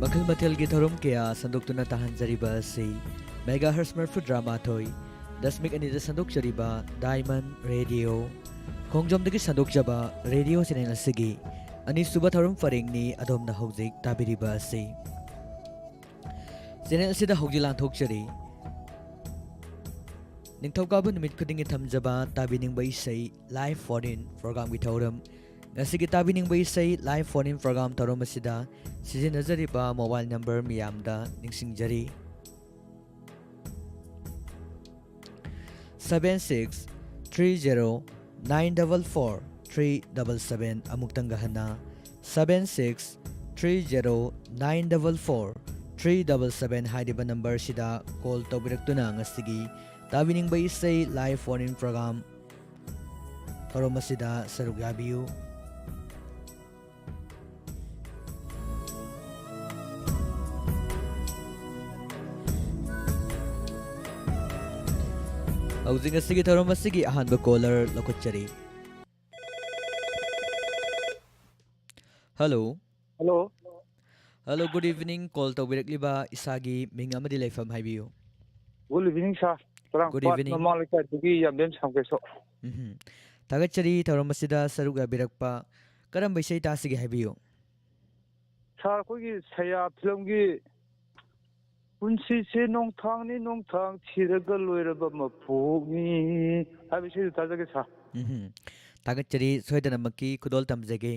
मखल मथल की थोरम क्या संदोक्तुना ताहनजरिबा से मेगाहर्ट्ज मरफुद्रा माथोई दशमिक अनिदा संदोक्चरिबा diamond radio खोंगजोमदगी संदोक्चबा radio channel असगी अनिसुबा theorem फरेंगनी अदोमना हौजिक ताबिरिबा से चैनल असिदा हौजि लांथोक्चरी निंगथौकाबु नुमित खुदिंगी थमजबा ताबिनिंगबा इसै लाइव फोन इन प्रोग्राम की थौरम ngasi tabining bai sai live phone in program tarom asida sizinajariba mobile number miyamda ningsingjari 7630944377 amuktang gahana 7630944377 haidiba number sida call tawbiraktuna ngasigi tabining bai sai live phone in program tarom asida sarug yabiyu Housing asigi tharom asigi ahanba caller lokuchari. Hello. Hello. Hello, good evening. Call to directly ba isagi ming amadi laifam haibiyo. Good evening, sir. Good evening. Normal ka dugi yamdem samkeso. Tagachari tharom asida saruga birakpa karam baisai ta asigi haibiyo. Sir ko gi saya film gi punsi se nong thang chiraga loiraba mapugni abisi tajage sa tagachari soidana makki kudol tamjage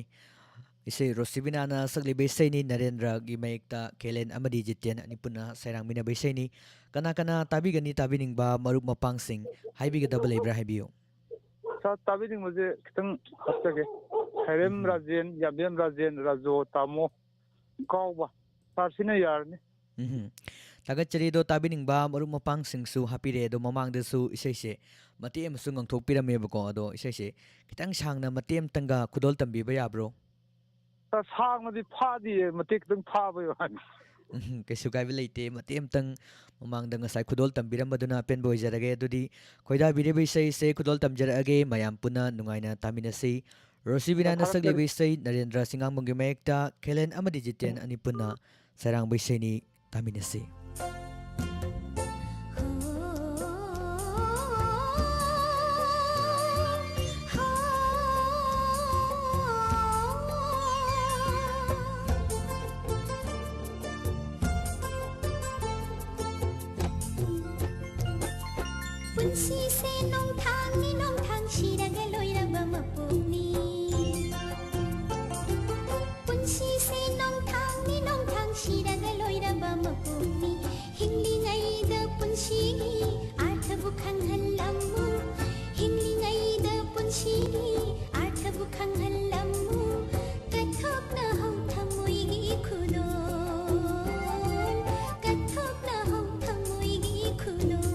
ise rosibina na sagli besaini narendra gi mayekta kelen amadi jityan anipuna sairang mina besaini kana tabigani tabiningba maruk mapangsing haibiga double ibra haibiyo sa tabining maje kitang haptage khairem rajen yabem rajen rajo tamo kawba sarsina yarni Tagachari do tabining ba marung mapang singsu hapire do mamang desu isese mati amasung angthokpirame bako ado isese kitang sangna mati amtanga kudol tambi ba yabro ta sangna phadi mati kitang phaba yan kesu kai leite mati amtang mamang da ngasai kudol tambiram maduna pen boy jarage adudi khoida bire bai sei se kudol tamjarage mayam puna nungaina taminasi rosibina na sagli bai sei narendra singang mungi mayekta kelen amadi jiten ani puna sarang bai sei ni taminasi Punsi se nong thang shiraga loiraba mapugni Punsi se nong thang shiraga loiraba mapugni Hinglingai da punsi arthabu khanghallamu Hinglingai da punsi arthabu khanghallamu Kathok na hau thamoi gi khudol Kathok na hau thamoi gi khudol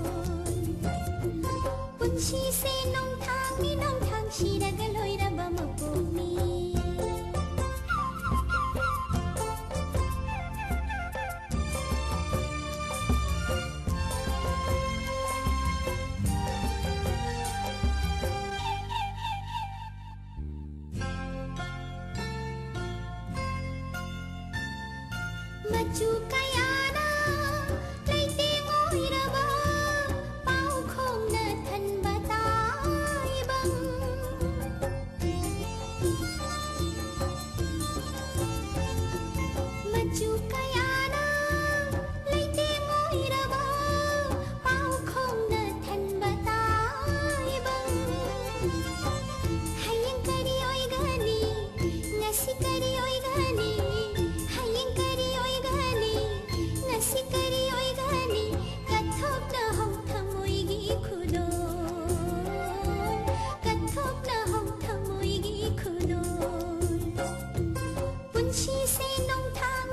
Punsi se nong thang shiraga loiraba mapugni Machu kayana leite ngoiraba pau khong na than batai bang Machu kayana leite ngoiraba pau khong na than batai bang Hayang kari oi gani ngasi kari oi gani Hayang kari oi gani ngasi kari oi gani kathok na hau thamoi gi khudol kathok na hau thamoi gi khudol Punsi se nong thang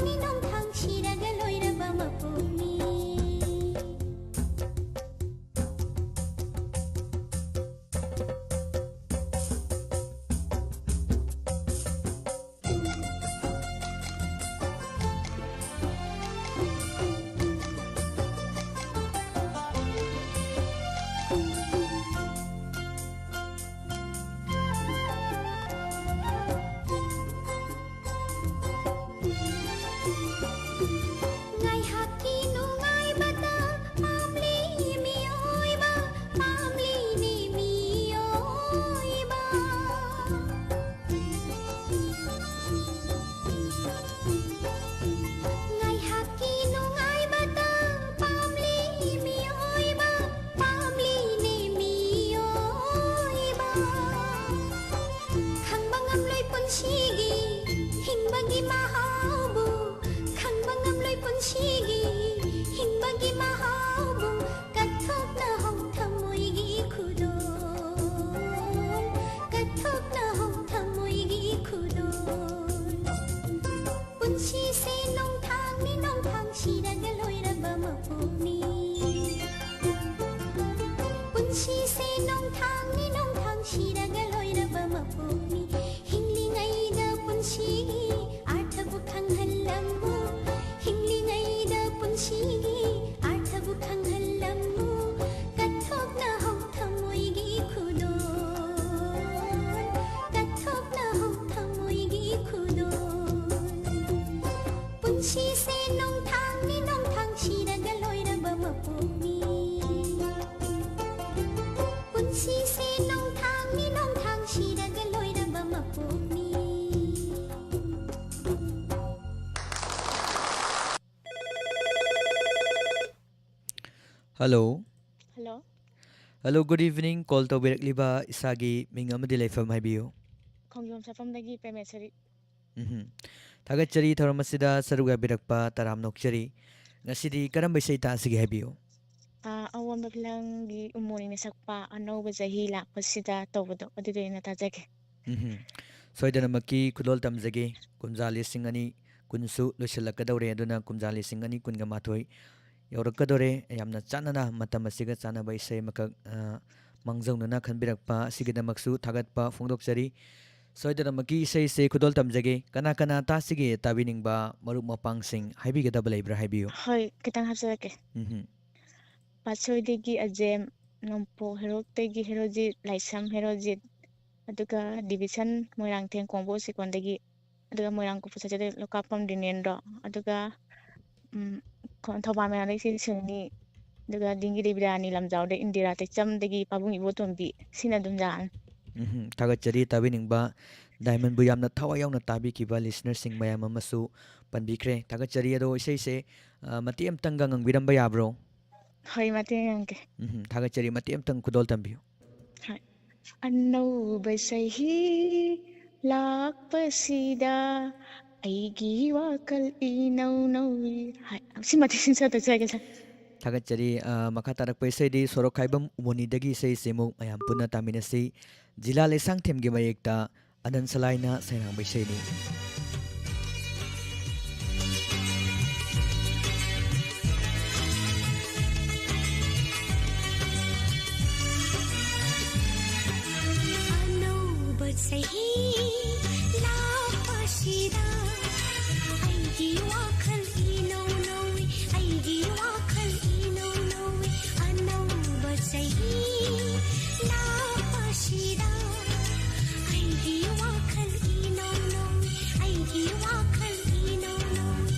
hello hello hello good evening call तौबिरक्लिबा इसागी मिंग अमदि लेफम हाइबियो खोंजोम सफमदगी पेमेसरी थागतचरी थौरमसिदा सरुगा बिरक्पा तराम नोकचरी ngасidi karamba isai taasigi habiyo ꯑꯑꯣꯟꯕ ꯐꯤꯂꯝꯒꯤ ꯎꯃꯣꯅꯤꯅ ꯁꯛꯄ ꯑꯅꯧꯕ ꯆꯍꯤ ꯂꯥꯛꯄꯁꯤꯗ ꯇꯧꯕꯗꯣ ꯑꯗꯨꯗꯣ ꯑꯩꯅ ꯇꯥꯖꯒꯦ soidanamaki khudol tamjage kumja lising ani kunsu loisilakadore aduna kumja lising ani kunga mathoi yaurakadore yamna chanana matam asiga chanaba isai makak mangjaunana khanbirakpa asigidamaksu thagatpa phongdokchari soidanamaki isai se khudol tamjage kana kana tasigi tabiningba marup mapangsing haibigedaba leibra haibiyo ꯍꯣꯏ ꯈꯤꯇꯪ ꯍꯥꯞꯆꯔꯛꯀꯦ ꯄꯥꯠꯁꯣꯏꯗꯒꯤ ꯑꯖꯦꯝ ꯅꯣꯡꯄꯣꯛ ꯍꯦꯔꯣꯛꯇꯒꯤ ꯍꯦꯔꯣꯖꯤꯠ ꯂꯥꯏꯁ꯭ꯔꯝ ꯍꯦꯔꯣꯖꯤꯠ ꯑꯗꯨꯒ division Moirangthem ꯀꯣꯡꯕꯣ ꯆꯦꯛꯀꯣꯟꯗꯒꯤ ꯑꯗꯨꯒ ꯃꯣꯏꯔꯥꯡ ꯀꯣꯛꯄ ꯁꯠꯆꯗꯒꯤ ꯂꯣꯀꯥꯞꯄꯝ ꯗꯤꯅꯦꯟꯗ꯭ꯔꯣ ꯑꯗꯨꯒ ꯊꯧꯕꯥꯜ ꯃꯌꯥꯝꯗꯒꯤ ꯁꯤ ꯁꯤꯜꯅꯤ ꯑꯗꯨꯒ ꯗꯤꯡꯒꯤ ꯗꯦꯕꯤꯔꯥꯅꯤ ꯂꯝꯖꯥꯎꯗ ꯏꯟꯗꯤꯔꯥ ꯇꯦꯛꯆꯝꯗꯒꯤ ꯄꯥꯕꯨꯡ ꯏꯕꯣꯇꯣꯝꯕꯤ ꯁꯤꯅ ꯑꯗꯨꯝ ꯌꯥꯔꯅꯤ थागतचरी tabiningba diamond bu yamna thawa yauna tabi kiba listener sing mayam amasu panbikre थागतचरी ado isai se mati amtanga ngangbiramba yabro ꯍꯣꯏ ꯃꯇꯦꯡ ꯌꯥꯡꯒꯦ थागतचरी mati amtang khudol tambiyo ꯍꯣꯏ ꯑꯅꯧꯕ ꯆꯍꯤ ꯂꯥꯛꯄꯁꯤꯗ ꯑꯩꯒꯤ ꯋꯥꯈꯜ ꯏꯅꯧ ꯅꯧꯏ ꯁꯤ ꯃꯇꯦꯡ ꯁꯛꯇꯣꯛꯆꯒꯦ ꯁꯥꯔ थागतचरी makha tarakpa isai di sorok khaibam umoni dagi isai semuk mayam punna taminasi jila lesang themge mayekta anan salaina sairang baisai ni ꯑꯅꯧꯕ ꯆꯍꯤ ꯂꯥꯛꯄꯁꯤꯗ ꯑꯩꯒꯤ ꯋꯥꯈꯜ ꯏꯅꯧ ꯅꯧꯏ ꯑꯩꯒꯤ ꯋꯥꯈꯜ 이nou 너의 어느덧ꯆꯍꯤ ꯂꯥꯛꯄꯁꯤꯗ ꯑꯩꯒꯤ ꯋꯥꯈꯜ 이nou 너의 ꯑꯩꯒꯤ ꯋꯥꯈꯜ 이nou 너의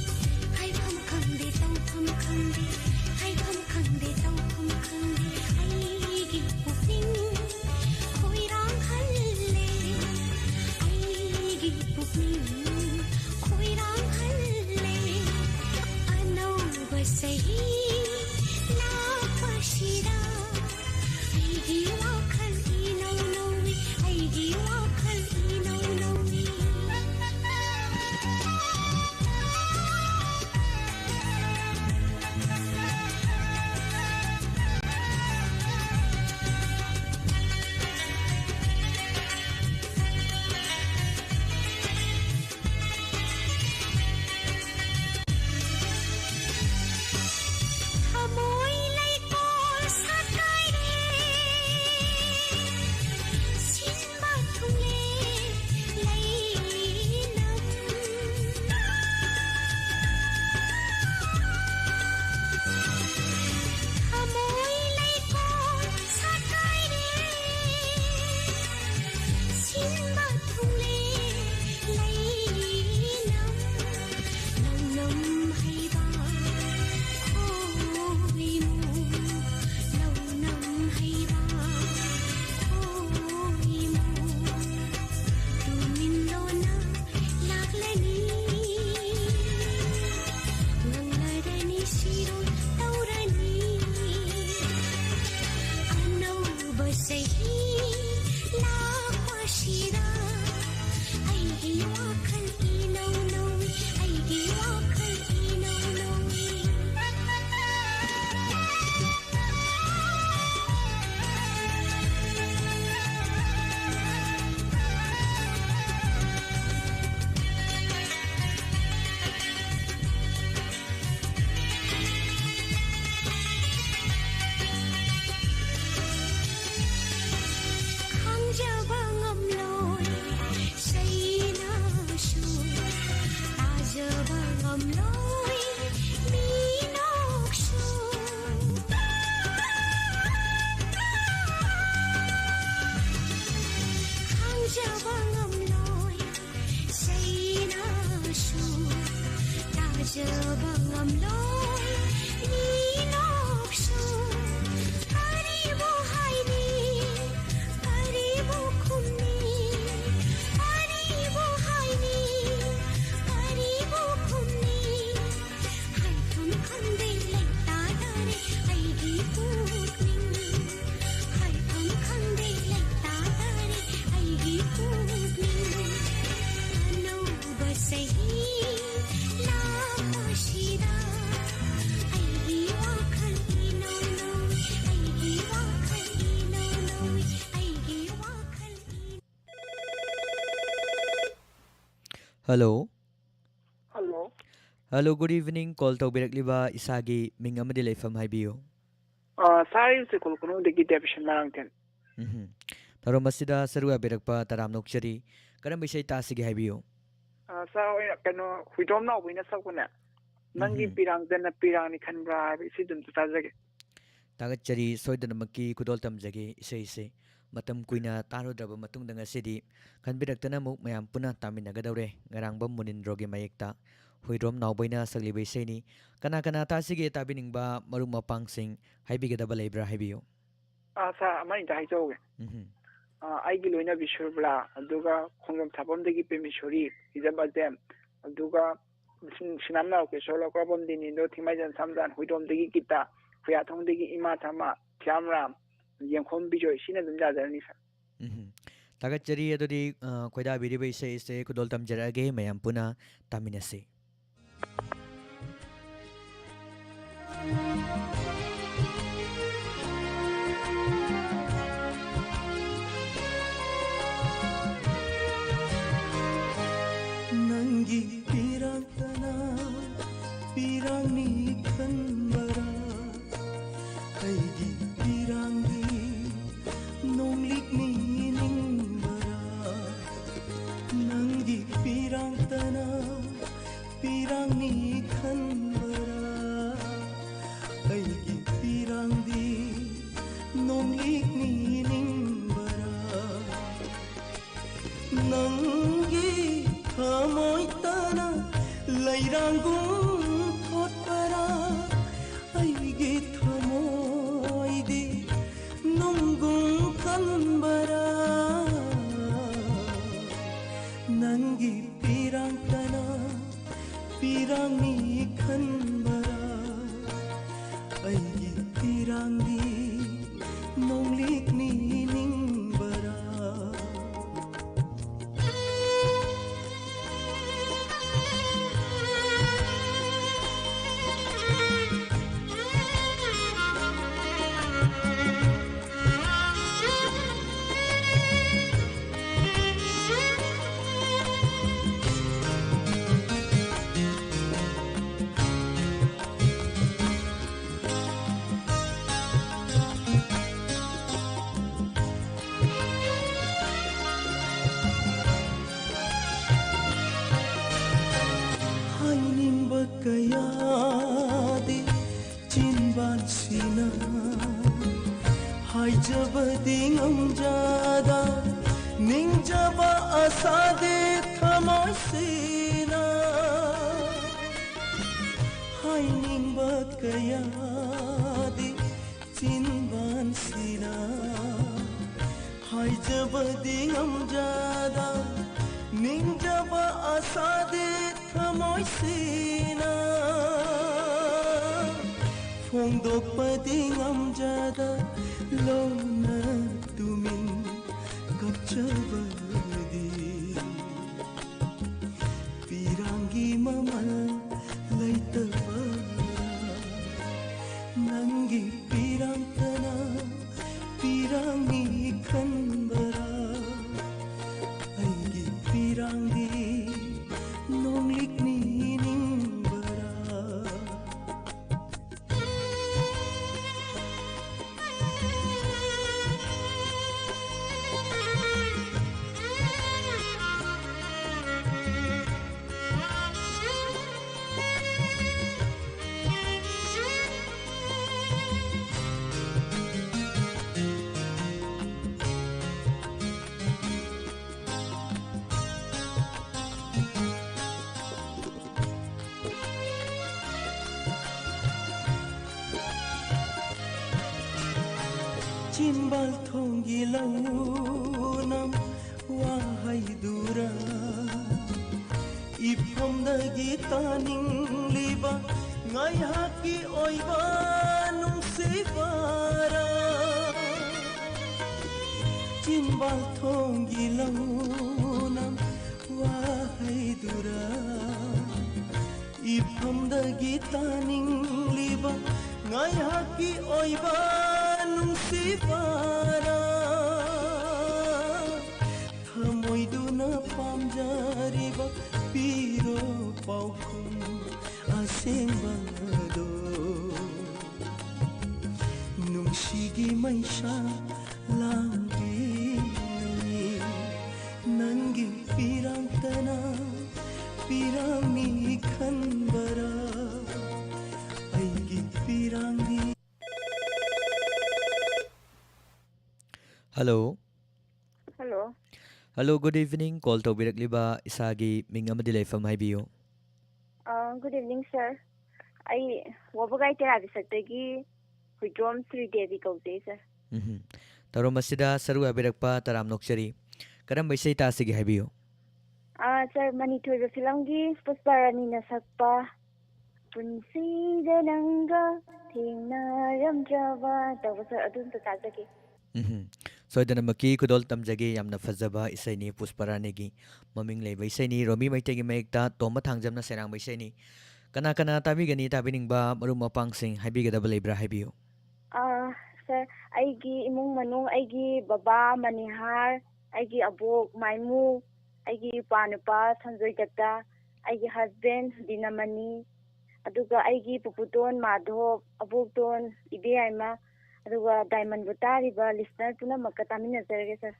ꯍꯥꯏꯐꯝ ꯈꯪꯗꯦ ꯇꯧꯐꯝ ꯈꯪꯗꯦ ꯍꯥꯏꯐꯝ ꯈꯪꯗꯦ ꯇꯧꯐꯝ ꯈꯪꯗꯦ ꯑꯩꯒꯤ ꯄꯨꯛꯅꯤꯡ ꯈꯣꯏꯔꯥꯡꯍꯜꯂꯦ ꯑꯩꯒꯤ hello hello hello good evening call तौबिरक्लिबा इसागी मिंग अमदि लेफम हाइबियो सारी से कुल कुनो दगी डेविशन मारंगटेन तरो मसिदा सरुआ बिरकपा तराम नोक्चरी करम बिषय तासिगे हाइबियो सा ओय कनो हुइदोम ना ओइना सबकोने नंगी पिरांगदन पिरांगनि खनब्रा इसी दुम ताजगे तागचरी सोइदनमकी कुदोल तमजगे इसे इसे मतम कुइना तारोद्रब मतुंग दंगसिदी खनबिरक्तना मुक मयाम पुना तामिनगदौरे ngarangba munindroge mayekta huirom nawboina saglibai seini kana kana tasige tabiningbा maru mapangsing haibigedaba leibra haibiyo सा अमनि दाइ जोगे आइगी लोइना बिशुरब्ला अदुगा खोंगम थापमदगी पेमिशोरी इजाबाजेम अदुगा सिनामना ओके सोलो क्रबम दिनि नो थिमाइजन सामजान हुइदोमदगी किता हुयाथोंदगी इमा थामा क्यामराम यंखोम बिजोय सिना दुम जाजरनी सा तागचरी अदुदी खोइदा बिरिबै से कुदोल तमजरगे mayam puna taminase नंगी पिरांतना पिरांगनी खनबरा ऐगी पिरांगी नोंगलिकनी निंबरा नंगी पिरांतना पिरांगनी खनबरा ऐगी पिरांगी नोंगलिकनी निंबरा नंगी थमोय तना लैरांगुं थोटपरा ऐगे थमोय दे नंगुं कनबरा नंगी पिरांतना पिरांगनी खनबरा ऐगे पिरांगी नोंगलिकनी निंबरा hainingba kayade chinban sina haijabading amjada ningjaba asade thamoy sina hainingba kayade chinban sina haijabading amjada ningjaba asade thamoy sina phongdokpading amjada lona tumin kapchabadi pirangi mamal laitaba nangi pirangtana pirangi khanbara ऐगी पिरांगी नोंगलिकनी निंबरा Chimbel थोंगी लौनम वाहाइदुरा इफमदगी तानिंगलिबा ngaihaki oiba nungsibara Chimbel थोंगी लौनम वाहाइदुरा इफमदगी तानिंगलिबा ngaihaki oiba nungsibara thamoiduna pamjariba piro paukum asembado nungsigi maisha lambi nangi pirantana pirami khanbara aigi pirangi. Hello. Hello. Hello, good evening. Call to birakliba isagi ming amadi leifam haibiyo. Good evening, sir. I wabagai tera bisatagi hujom Sri Devi kaute, sir. Taro masida saru abirakpa taram nokchari. Karam baisai ta sige haibiyo. Sir, Manitoba film gi Pusparani na sakpa punsi dananga thingna ramdrawa tawa sir adun ta tajaki. Soidanamaki kudol tamjage yamna fazaba isaini Pusparani maming leba isaini Romi maitegi maikta toma thangjamna serang baisani kana kana tabigani tabiningba marum mapangsing haibigada lebra haibiyo. Sir, aigi imung manung aigi baba Manihar, aigi abok Maimu, aigi panupa Sanjoy Datta, aigi husband Dinamani, aduga aigi pupudon Madhov, abokdon Ibe Aima, aduga Diamond Butariba listener puna makatamin nazarage, sir.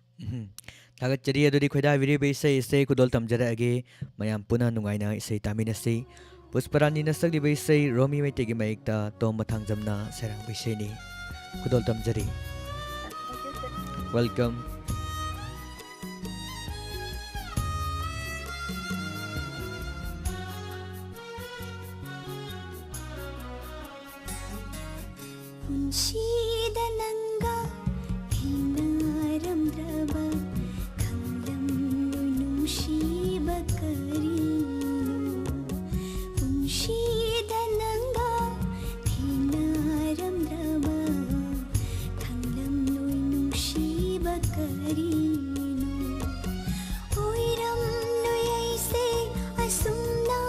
Thagachari adudi khoida viri baisai isai kudol tamjarage mayam puna nungaina isai taminasi Pusparani nasagli baisai Romi maitegi maikta tom mathangjamna serang baisai ni kudol tamjari. Thank you, sir. Welcome. Punshida nanga thinaram draba khamlam nungshib karino punshida nanga thinaram draba khamlam nungshib karino oiram noyaise asumna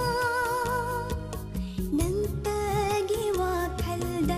nantagi wakhalda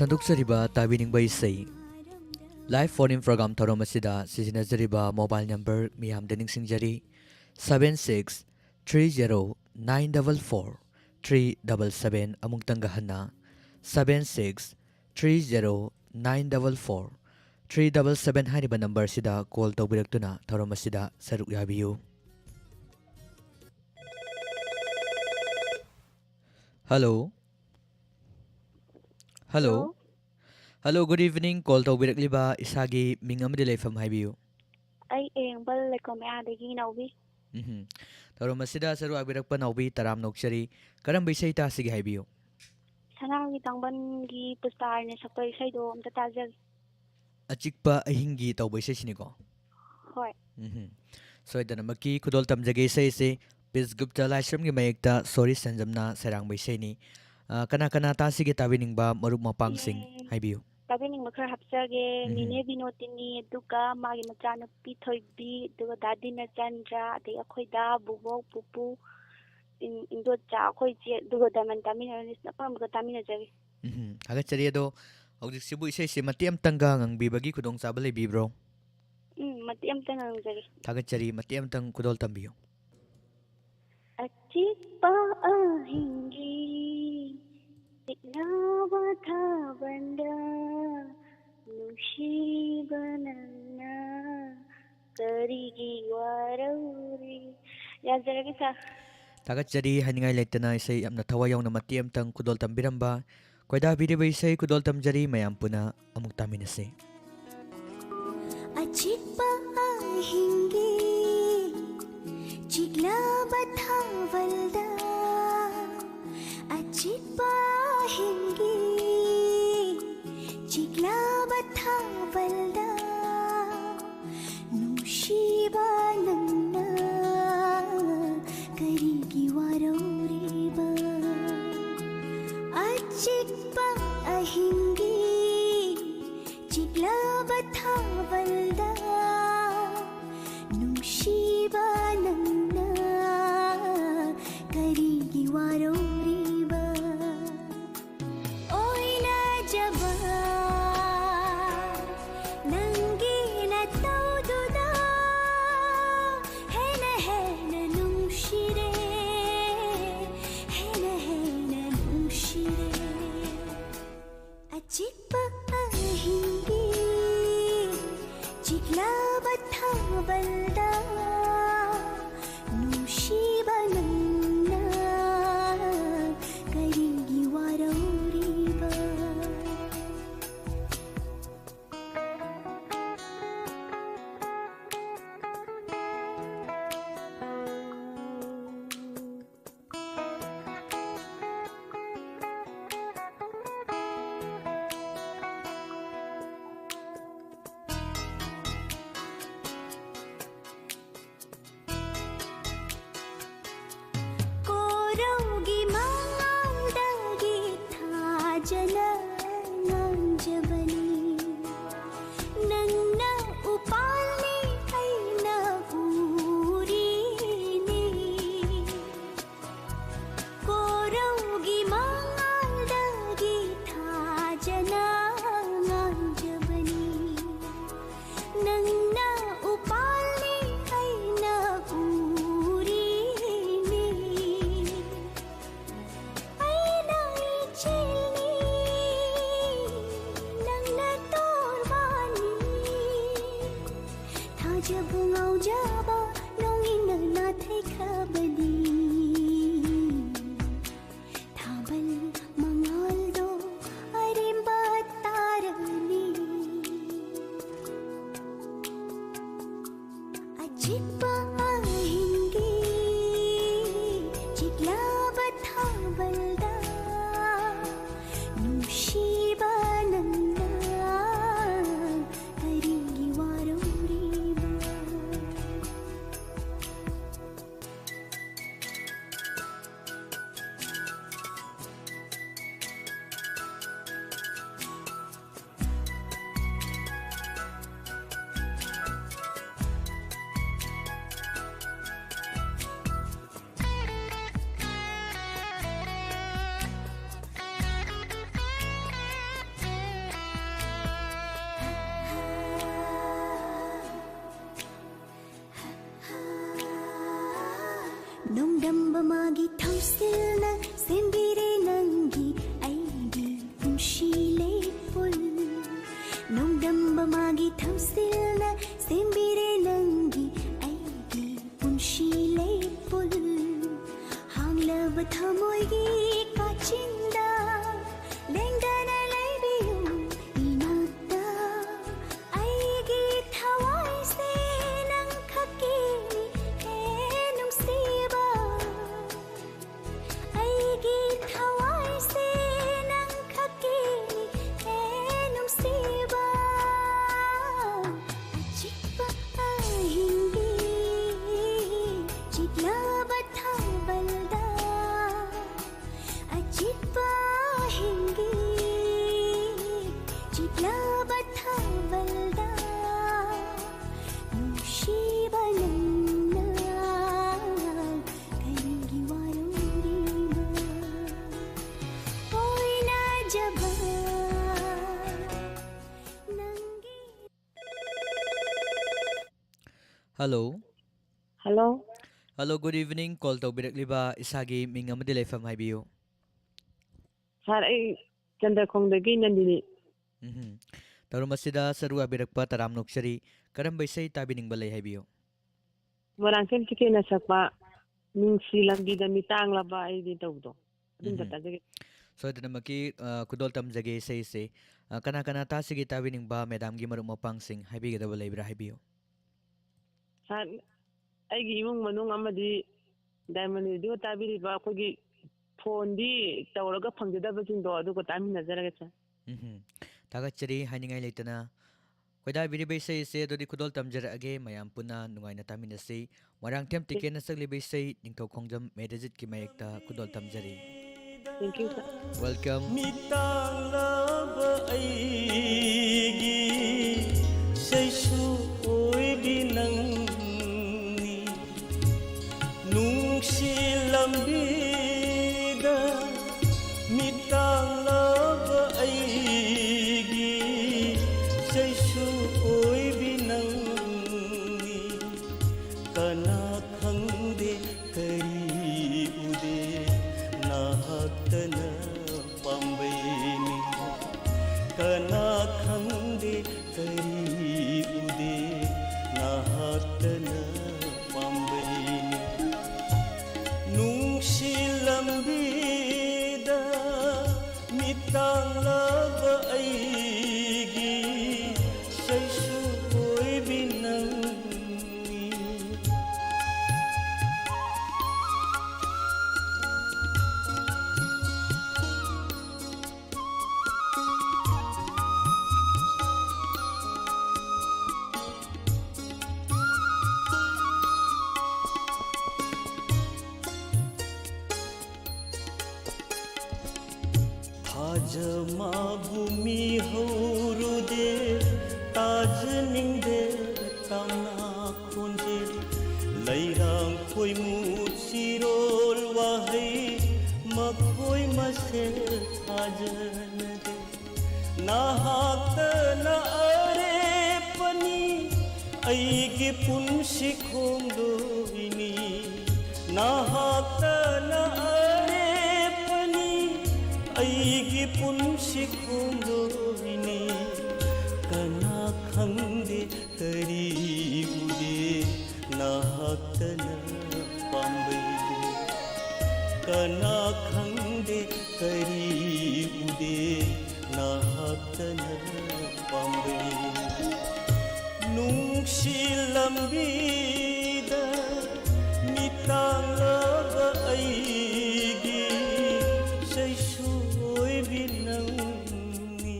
Sandukzariba tabiningba isai live phone in program thorom asida sizinajariba mobile number miyamda ningsingjari 7630944377 amung tanggahana 7630944377 hariba number sida call tawbiraktuna thorom asida saruk yabiyu. Hello. Hello. Hello, good evening. Call tawbirakliba isagi ming amadi leifam haibiyu. Ay bal lekom adagi naubi. Thorom asida saruk abirakpa naubi taram nokchari karam bisai ta sige haibiyu. Sanang gitangban gi pustar ne sapai sai do amta tajal. Achikpa ahingi tawbisai siniko. Hoi. Soidana maki kudol tamjage sai se Pis Gupta Laishram gi mayekta sorry sanjamna serang bisai ni kana kana ta sige tabiningba marup mapang sing haibiyu. Tabining makar hapsage mine binotini duga magi machana pi thoibi duga dadi na chandra de akhoi da bubo pupu indo cha akhoi che duga daman tamina nis na pam ga tamina jagi. Aga chari ado hojik sibu isai se matiam tanga ngang bibagi kudong sabale bibro. Matiam tanga ngang jagi. Aga chari matiam tang kudol tambiyo. Achikpa ahingi Tiknawa thabanda Nushibanana Karigi warauri. Yan jara kisa. Tagat jadi haningai leitana isai amna thawayaw na matiam tang kudol tambiramba koida biriba isai kudol tamjari mayam puna amuk taminase. Achikpa ahingi Chigla bathavalda Achikpa ahingi Chigla bathavalda Nushiba nanna Karigi warauriba Achikpa ahingi Chigla bathavalda Nushiba nanna Karigi warauriba Oina jaba Nangi na taududa Hena nushire Hena nushire Achikpa ahingi ꯅꯣꯡꯗꯝꯕ ꯃꯥꯒꯤ ꯊꯧꯁꯤꯜꯅ ꯁꯦꯝꯕꯤꯔꯦ ꯅꯪꯒꯤ ꯑꯩꯒꯤ ꯄꯨꯟꯁꯤ ꯂꯩꯄꯨꯜ ꯅꯣꯡꯗꯝꯕ ꯃꯥꯒꯤ ꯊꯧꯁꯤꯜꯅ ꯁꯦꯝꯕꯤꯔꯦ ꯅꯪꯒꯤ ꯑꯩꯒꯤ ꯄꯨꯟꯁꯤ ꯂꯩꯄꯨꯜ ꯍꯥꯡꯂꯕ ꯊꯃꯣꯏꯒꯤ ꯀꯥꯆꯤꯟꯗ ꯂꯦꯡꯗꯅ ꯂꯩꯕꯤꯌꯨ ꯏꯅꯥꯛꯇ ꯑꯩꯒꯤ ꯊꯋꯥꯏꯁꯦ ꯅꯪ ꯈꯛꯀꯤꯅꯤ ꯍꯦ ꯅꯨꯡꯁꯤꯕ ꯑꯩꯒꯤ ꯊꯋꯥꯏꯁꯦ ꯅꯪ ꯈꯛꯀꯤꯅꯤ ꯍꯦ ꯅꯨꯡꯁꯤꯕ ꯑꯆꯤꯛꯄ ꯑꯍꯤꯡꯒꯤ ꯆꯤꯛꯂꯕ ꯊꯥꯕꯜꯗ ꯑꯆꯤꯛꯄ ꯑꯍꯤꯡꯒꯤ ꯆꯤꯛꯂꯕ ꯊꯥꯕꯜꯗ ꯅꯨꯡꯁꯤꯕ ꯅꯪꯅ ꯀꯔꯤꯒꯤ ꯋꯥꯔꯧꯔꯤꯕ ꯑꯣꯏꯅꯖꯕ ꯅꯪꯒꯤ Hello. Hello, Hello, good evening. Call taubirakliba isagi ming amadi leifam haibiyo. sir, ay Chandrakhongdagi Nandini. Tarumasida saru abirakpa taram noksari karambay say tabining balay haibiyo. Marangkem chike na sakpa nungsi lambida mitang laba ay dito do. Dun tatagay. So ito namaki kudol tamjage say say kana ta sige tabining ba medam gi marum mapangsing haibiga da balay bra haibiyo. Sir, ay imong manung amadi diamond do tabiriba akogi phone di tawraga phangdaba jindo adugo taminazaraga sir. Tagachari haningai leitana koida biribay say say dodi kudol tamjarage mayam puna nungaina taminasi marang tem tiken na saglibay say ningkaw khongjam medajit ki mayekta kudol tamjari. Thank you sir. Welcome. मितांगलाबा अईगी सैसु ओइबी नंगनी नुंगसी लंबीदा मितांगलाबा अईगी सैसु ओइबी नंगनी कना खंगदे करी उदे नाहकतना पाम्बैनी कना खंगदे करी उदे नाहकतना पाम्बैनी नुंगसी लंबीदा मितांगलाबा अईगी सैसु ओइबी नंगनी थाजमा भूमि हौरुदे ताज निंदे तामना खोंजे लैरांग खोइमु सिरोल वाहै मखोइ मसे थाजनदे नाहाक न अरे पनी ऐगे पुंसि खोंदोइनी नाहाक न अरे पनी ऐगी पुंसि खोंदोइनी कना खंगदे करी उदे नाहकतना पाम्बैनी कना खंगदे करी उदे नाहकतना पाम्बैनी नुंगसी लंबीदा मितांगलाबा अईगी सैसु ओइबी नंगनी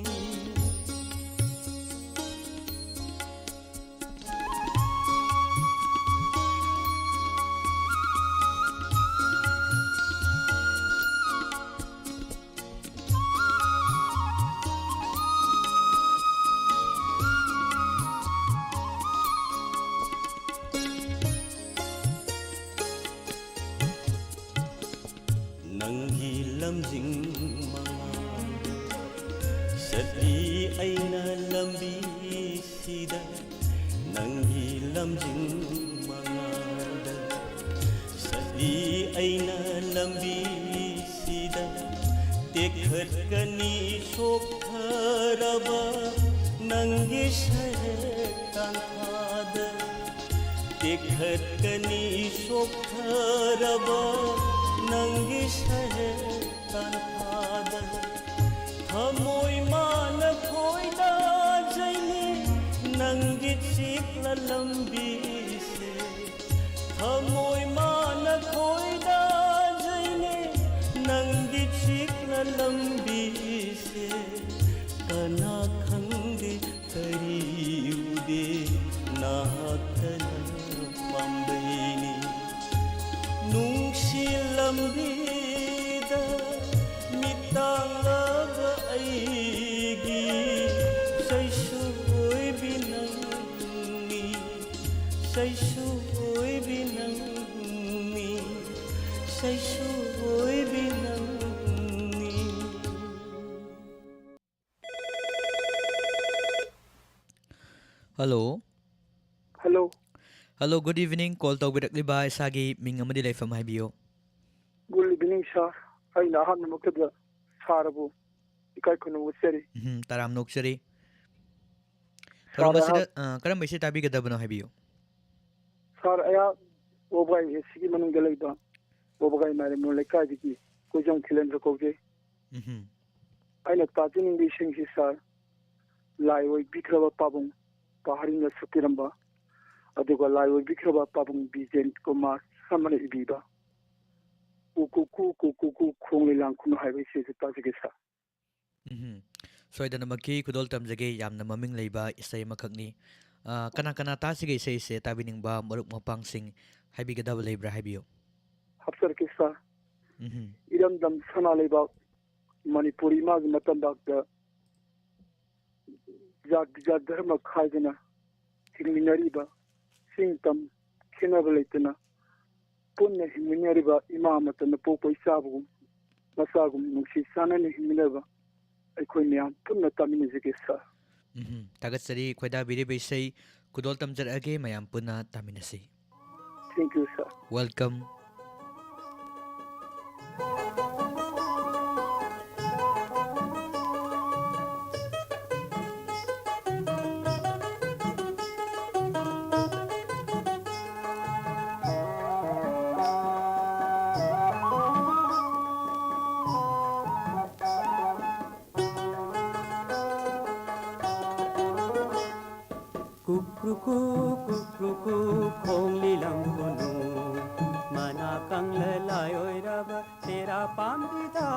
नंगी लमजिंग मंगादा सती ऐना लंबी सीदा नंगी लमजिंग मंगादा सती ꯆꯠꯂꯤ ꯑꯩꯅ ꯂꯝꯕꯤꯁꯤꯗ ꯇꯦꯛꯈꯠꯀꯅꯤ ꯁꯣꯛꯊꯔꯕ ꯅꯪꯒꯤ ꯁꯔꯦꯛ ꯇꯥꯟꯊꯥꯗ ꯇꯦꯛꯈꯠꯀꯅꯤ ꯁꯣꯛꯊꯔꯕ ꯅꯪꯒꯤ ꯁꯔꯦꯛ ꯇꯥꯟꯊꯥꯗ ꯊꯃꯣꯏ ꯃꯥꯅ ꯈꯣꯏꯗꯥꯖꯩꯅꯤ ꯅꯪꯒꯤ ꯆꯤꯛꯂ ꯂꯝꯕꯤꯁꯦꯊꯃꯣꯏ ꯃꯥꯅ ꯈꯣꯏꯗꯥꯖꯩꯅꯤ ꯅꯪꯒꯤ ꯆꯤꯛꯂ ꯂꯝꯕꯤꯁꯦ ꯀꯅꯥ ꯈꯪꯗꯦ ꯀꯔꯤ ꯎꯗꯦ ꯅꯥꯍꯛꯇꯅ ꯄꯥꯝꯕꯩꯅꯤ ꯅꯨꯡꯁꯤ ꯂꯝꯕꯤꯗ ꯃꯤꯇꯥꯡꯂꯕ ꯑꯩꯒꯤ ꯁꯩꯁꯣꯏꯕꯤ ꯅꯪꯅꯤ ꯁꯩꯁꯣꯏꯕꯤ ꯅꯪꯅꯤ ꯁꯩꯁꯣꯏꯕꯤ ꯅꯪꯅꯤ. Hello. Hello. Hello, good evening. Call tawbirakliba isagi ming amadi laifam haibiyo. Good evening, sir. I na han makada sarabu ikai kuno useri. Taram noksari. Tarabasida karam baisi tabi gadabano haibiyo. Sir, aya obai sigi manung galaiba. Obai mare moleka diki kojong khilen rakoje. I na tajin bi singhi sir. Lai oi bikraba pabung pahari na sutiramba. अदुगा लायो बिखरबा पाबुंग बिजेन कुमार समने इबीबा Kuku खोंगले लांकुन highway से ताजिगे सा सोइदनमकी खुदोल तमजगे यामना ममिंग लेबा इसै मखकनी कना कना तासिगे इसै से ताबिनिंगबा मरुक मपांगसिंग हाइबिगदब लेब्रा हाइबियो हफ्सर के सा इरम दम सना लेबा मणिपुरी माग मतंदाक द जात धर्म खाइजना हिंगमिनरीबा सिंगतम खिनबा लेतना पुण्य हिंगमिनरीबा इमामतन पोपै साबगुम मसागुम नुसी सानने हिंगमिनबा अखोय म्याम पुण्य तामिनजगे सा तागतसरी खोदा बिरे बेसै खुदोल तमजरअगे मयाम पुना तामिनसै. Thank you, sir. Welcome. Kukruku khongli lamkunu mana kangle layoy raba tera pambida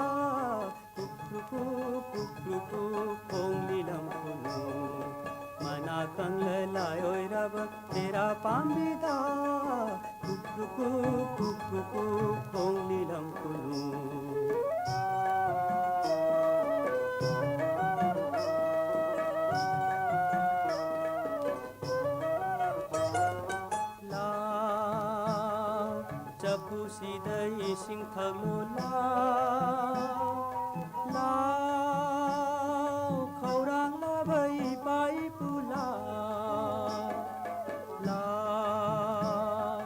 kukruku khongli lamkunu mana kangle layoy raba tera pambida kukruku khongli lamkunu Sing thaglo lao khaurang la bai pai pula lao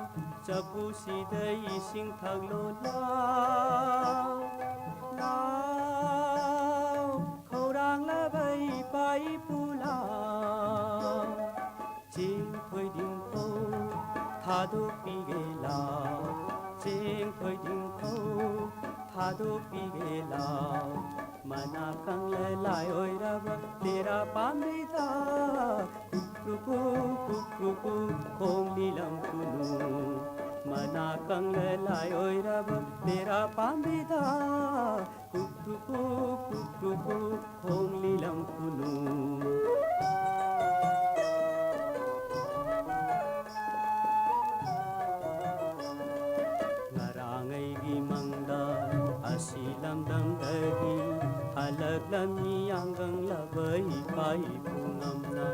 chapu sidai sing thaglo lao khaurang la bai pai pula ching thoi ding ko thadu pi ge lao Sing thoi ding ko thadu pi ge lao mana kang le lai oi raba tera pamida kukruku khong li lam kunu mana kang le lai oi raba tera pamida kukruku khong li lam kunu Lamdangdagi halaglamni anggang labai pai punamna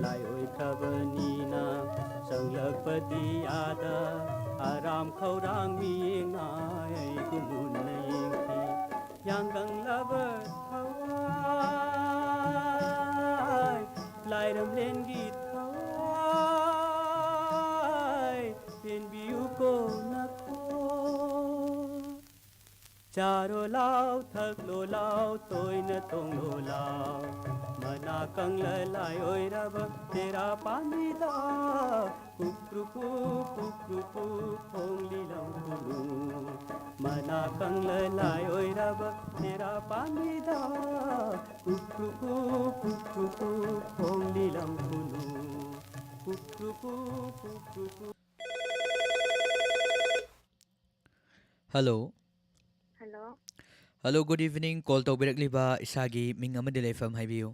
layoi kabanina sanglagpati ada aram khaurang mi ngai kumun nai yanggang labar thawai lairam len git thawai pen biu ko nakho चारो लाव थकलो लाव तोइन तोंगलो लाव मना Kangal लायोय रब तेरा पानीदा कुक्रुकु कुक्रुकु फोंगली लंकुनु मना Kangal लायोय रब तेरा पानीदा कुक्रुकु कुक्रुकु फोंगली लंकुनु कुक्रुकु कुक्रुकु Hello. Hello. Hello, good evening. Call tawbirakliba isagi ming amadi leifam haibiyo.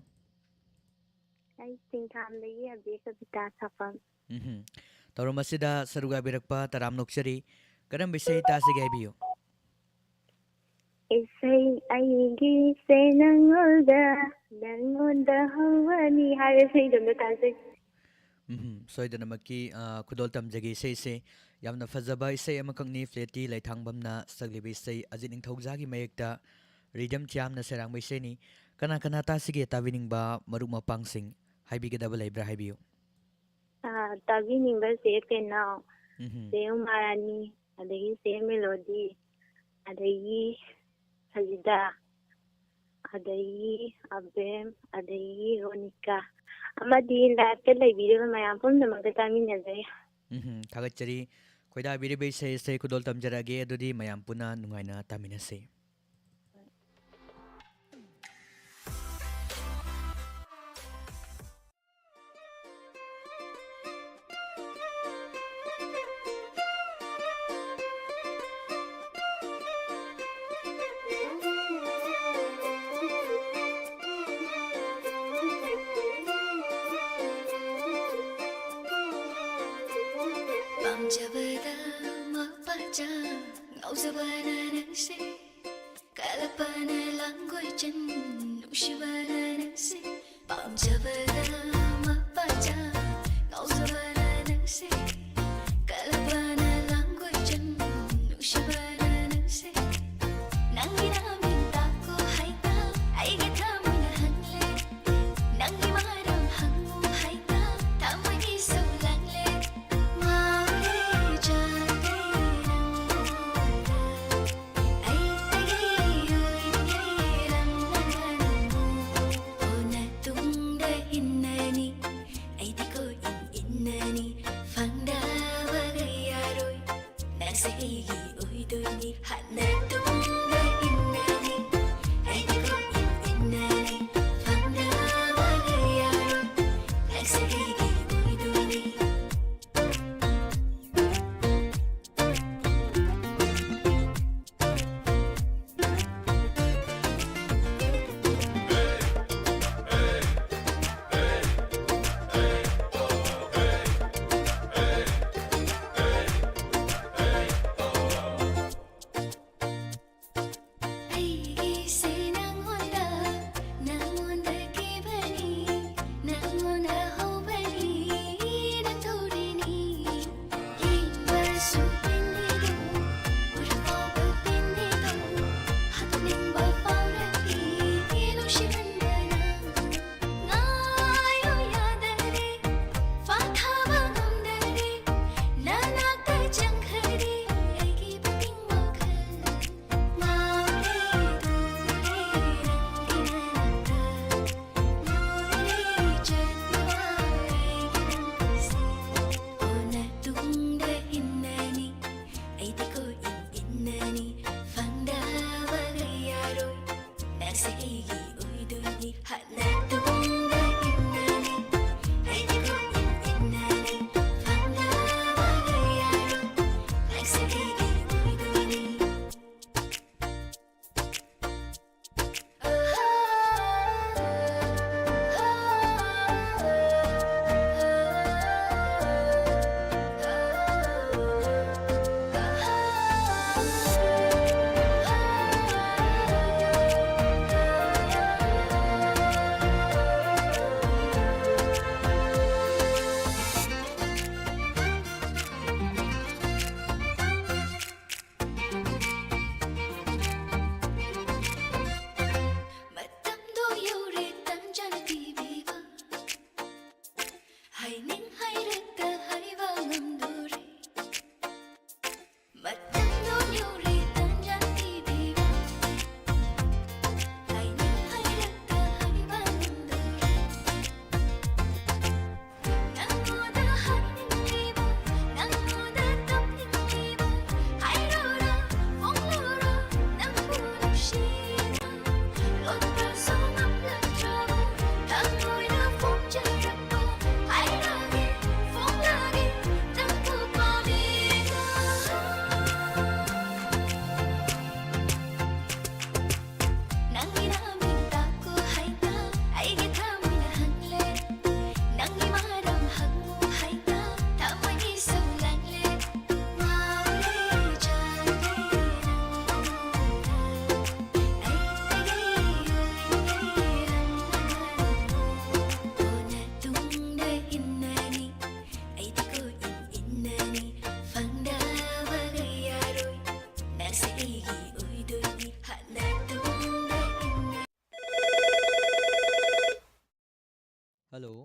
I think I'm the year because Safam. Tawramasida saruga birakpa taram noksari karam bisay tasig haibiyo. Isay aigi say nangoda hawani harasay dum tasig. Soida namaki kudol tamjagi say yamna fazaba isay amakangni fleti laithangbamna saglibi isay ajin ingthawjagi mayekta rhythm chiamna serang bisay ni kana kana tasige tabiningba maruk mapangsing haibigedaba leibra haibiyo. Tabi nimba say now. Say Marani, adagi say melody, adagi Sajida, adagi Abem, adagi Ronika. Amadi lahat lay video mayam pun na magtatami niya day. Thagachari koida biribe say kudol tamjarage adudi mayam puna nungaina taminase. Pamjabada mapaja ngauzabana nangse kalapana langoy jan nushibana nangse Pamjabada mapaja ngauzabana nangse kalapana langoy jan nushibana nangse nangi namin tako haita ay gitamin hangle nangi maram hangu haita tamay isaw langle hello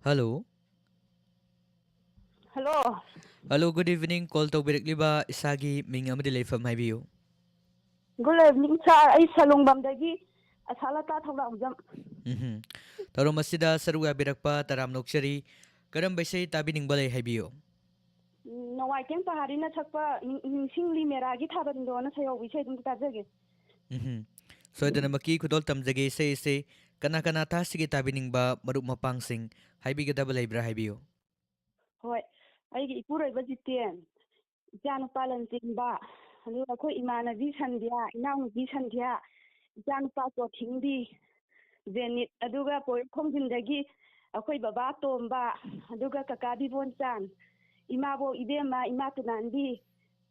hello hello hello good evening call तौबिरक्लिबा इसागी मिंग अमदि लेफम हाइबियो good evening sir आई सलुंगबमदगी असालता थौराउजम तौरो मसिदा सरुग याबिरक्पा तराम नोक्चरी करम बैसै ताबिनिंग बलै हाइबियो नवाइतें पहाड़ीना सकपा निंसिंगली मेरागी थाबरिंदोना सयोबि से दुम ताजगे सोयदनमकी खुदोल तमजगे से कना कना तासिगे ताबिनिंगबा मरुप मपांगसिंग हाइबिगदब लैब्रा हाइबियो होय अैगी इपुरैबा जितेन इचानुपा लंचिंबा अदु अखोय इमानबी संध्या इनाउनुबी संध्या इचानुपा चोथिंबी जेनित अदुगा पोय खोंजिंदगी अखोय बाबा तोंबा अदुगा कका बिबोनचान इमाबो इबेमा इमा तुनांबी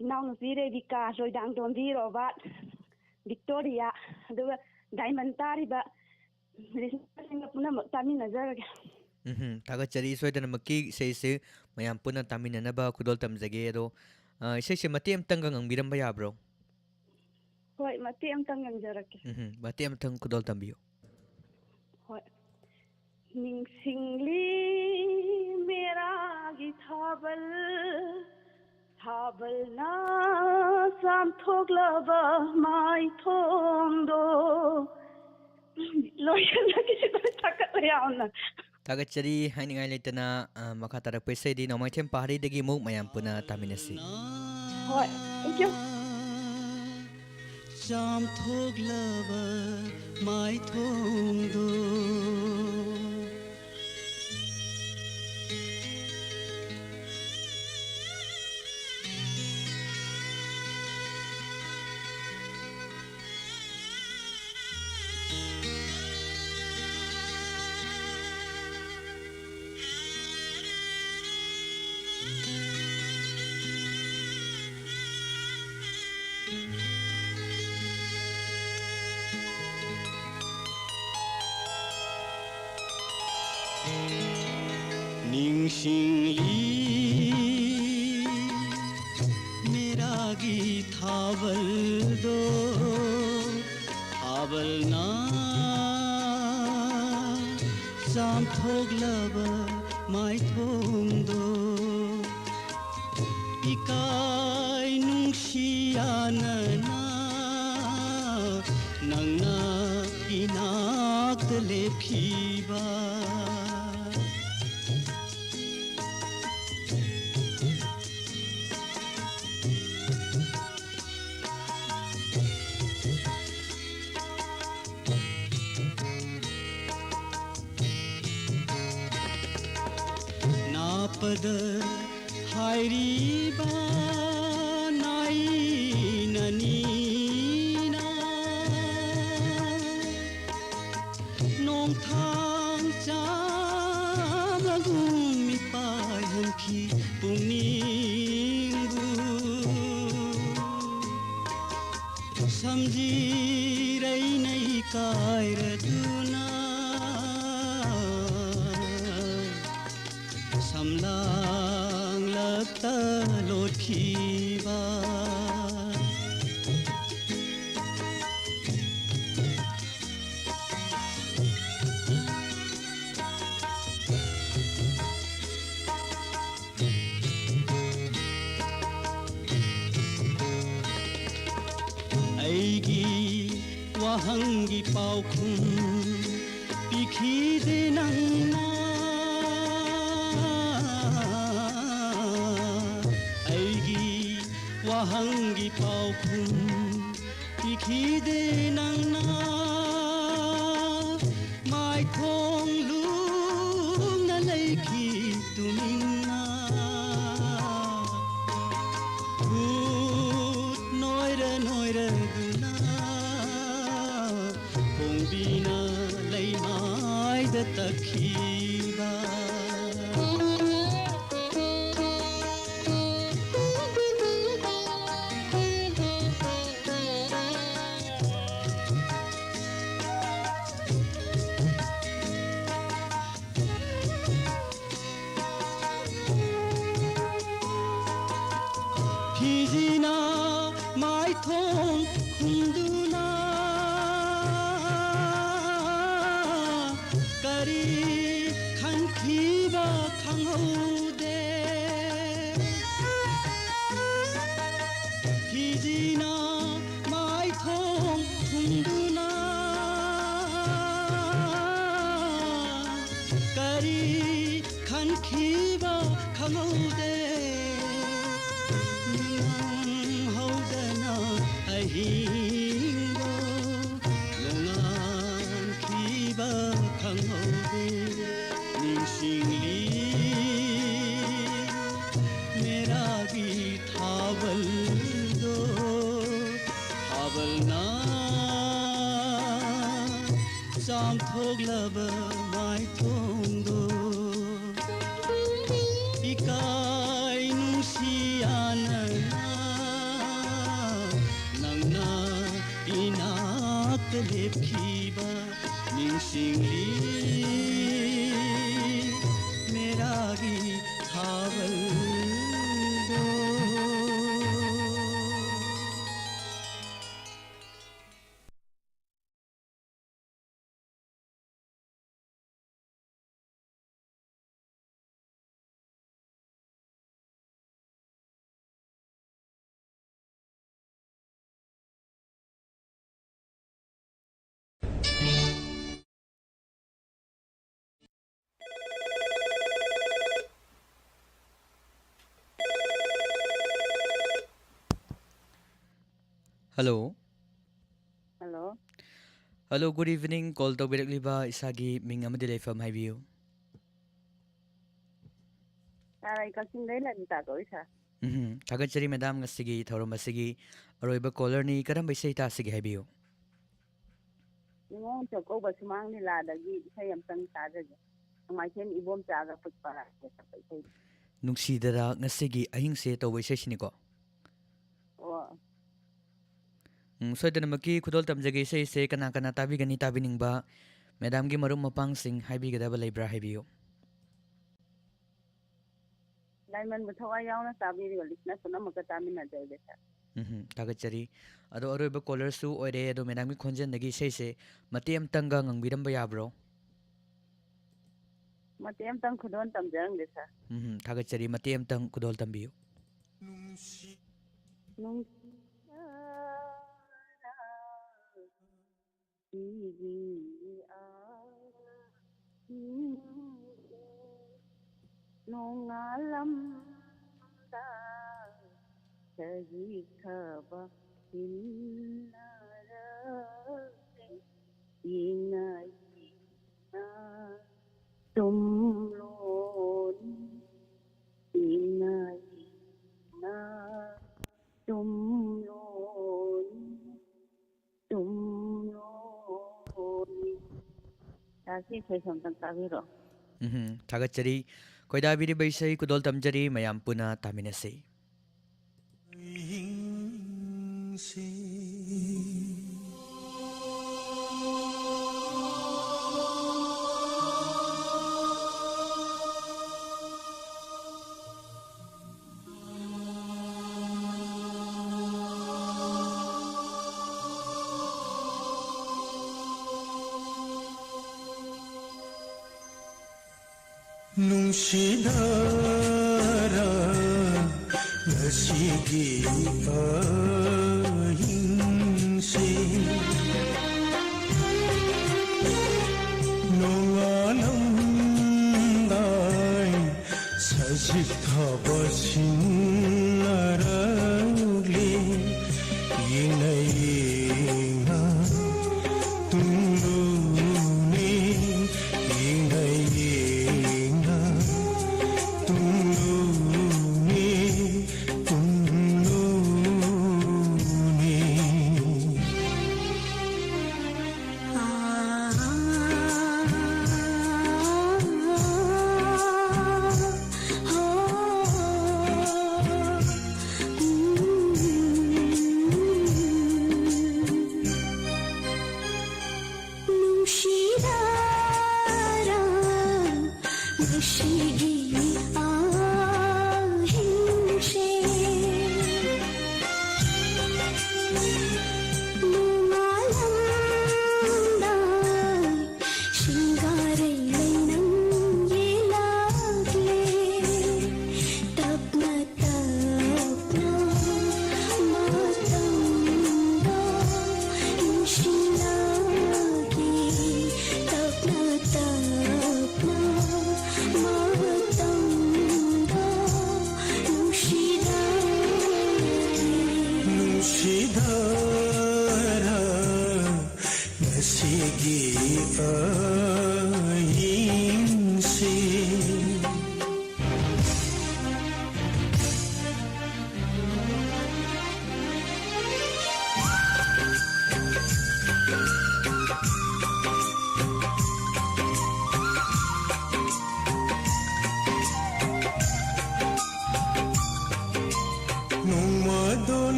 इनाउनुबी रेबिका जोयदांग दोंबी रोबाट विक्टोरिया अदुगा डायमंड तारिबा रिसिंग पुनम तामिनजरगे थागचरी सोयदनमकी से मयाम पुना तामिननबा खुदोल तमजगे अदो इसे मते अमतंग ngangbiramba yabro होय मते अमतंग ngangjarake मते अमतंग खुदोल तंबियो होय निंसिंगली मेरागी थाबल थाबलना सामथोगलबा माय थोंदो लोयनकी से ताकत यावना थागचरी हाइनिंगाय लेतना मखा तरक पैसैदी नोमाइथेम पहाड़ीदगी मुक मयाम पुना तामिनसी होय थैंक यू चामथोगलबा माय थोंदो निंसिंगली मेरागी थावल दो थावलना सामथोगलबा माय थोंदो इकाय नुंसियानना नंगना इनाक लेफिबा नापद हायरीबा नाई ननीना नोंथां चामगुमी पायहंखी पुंनिंगु समझिरै नै कायरदुना समलांग लगता लोटखीबा ऐगी वहंगी पाउखुम पिखीदे नंगना वहंगी पाउखुम पिखीदे नंगना माय थोंग लुंगना लैखी तुमिंगना भूत नोयर दुना पोंबीना लैमाय द तखीबा Fizina mai thong khunduna ꯆꯥꯝꯊꯣꯛꯂꯕ ꯃꯥꯏꯊꯣꯡꯗꯣ 이까이 눈시아나나 낭나 이나트 lep히바 닝싱리 메라기 타벌도 Hello. Hello. Hello, good evening. Call to birakliba isagi ming amadi leifam haibiu. Sir, ay kasing dahil lang tato isa. Thagachari madam ngasigi thorom asigi aroiba caller ni karambay say ta sige haibiu. Yung sa ko ba sumang nila dagi isa yung tang tada niya. Ang may ken ibom taga pagpara sa paisay. Nungsidara ngasigi ahing se to way siniko. Oo. So ito namaki kudol tamjagi say se kana tabi gani tabi ning ba madam gi marum mapang sing haibi gada ba libra haibiu. Diamond mo thaway yaw na sabi ri walis na suna magkatamin na dahil sa. Thagachari ado aroiba caller su oire ado madam gi khonjen nagi say se matiam tanga ngangbiram ba yabro. Matiam tang kudon tamjarang desa. Thagachari matiam tang kudol tambiu. Nung nung alam ta sagi khaba hinarate inay na tumlon inay na tumlon Kasi say something tawiro. Thagachari koida biri baisai kudol tamjari mayam puna taminasai. ꯅꯨꯡꯁꯤꯗꯔ ꯉꯁꯤꯒꯤ ꯑꯍꯤꯡꯁꯤ ꯅꯣꯡꯉꯥꯜꯂꯝꯗꯥꯏ ꯁꯖꯤꯛ ꯊꯥꯕ ꯁꯤꯟꯅꯔꯛꯂꯤ ꯌꯦꯡꯅ ꯌꯦꯡꯅ ꯇꯨꯡꯂꯨꯅꯤ ꯌꯦꯡꯅ ꯌꯦꯡꯅ tumluni tumluni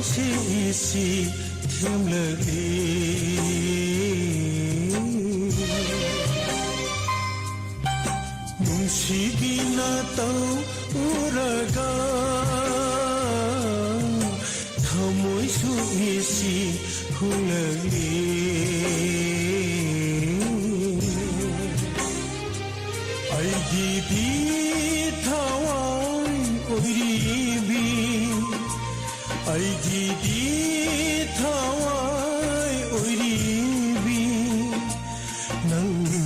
isi themlagi nungsibina tau uraga thamoi su isi hulagi aigi di thawai oiribi aigi di thawai oiribi nangu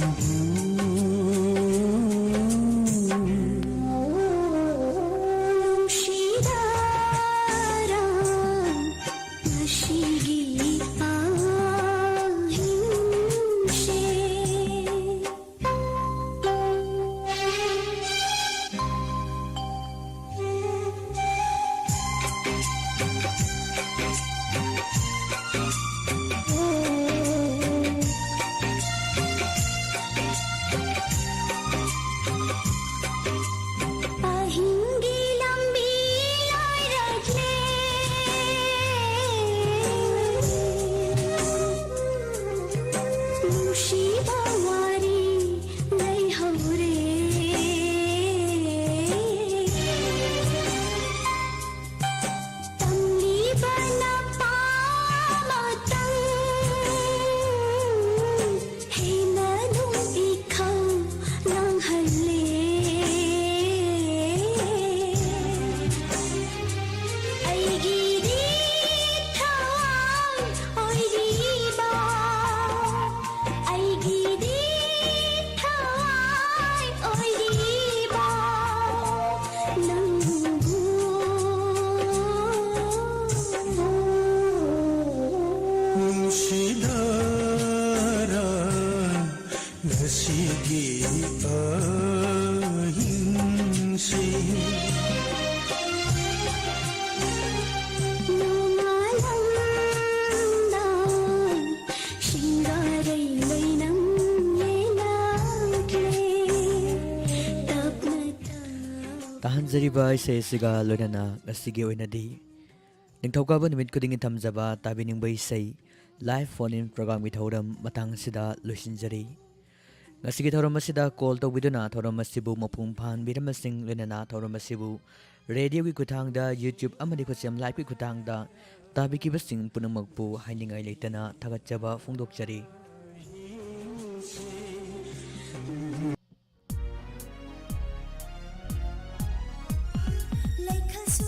shidara nashigi ahinshe Ahingi lambi lai rajle Nushi bawari lai haure Tamli bana pamatang Hey nanung ikaw lang hali aigi di thawai oiriba aigi di thawai oiriba nangu nungsidara nasigi ahinsi nungalandan shingarai lainam yenakle tapna tahanjariba ise siga loinana ngasigi oinadi ningthaukaba numit kuding thamjaba tabiningba isei live phone in program gi thoram matang sida loisinjari ngasigi thoram asida call tawbiduna thoram asibu mapung phan biramasing loinana thoram asibu radio gi kuthang da youtube amadi khosem live gi kuthang da tabiki basing punamakpu hainingai leitana thagachaba phongdokchari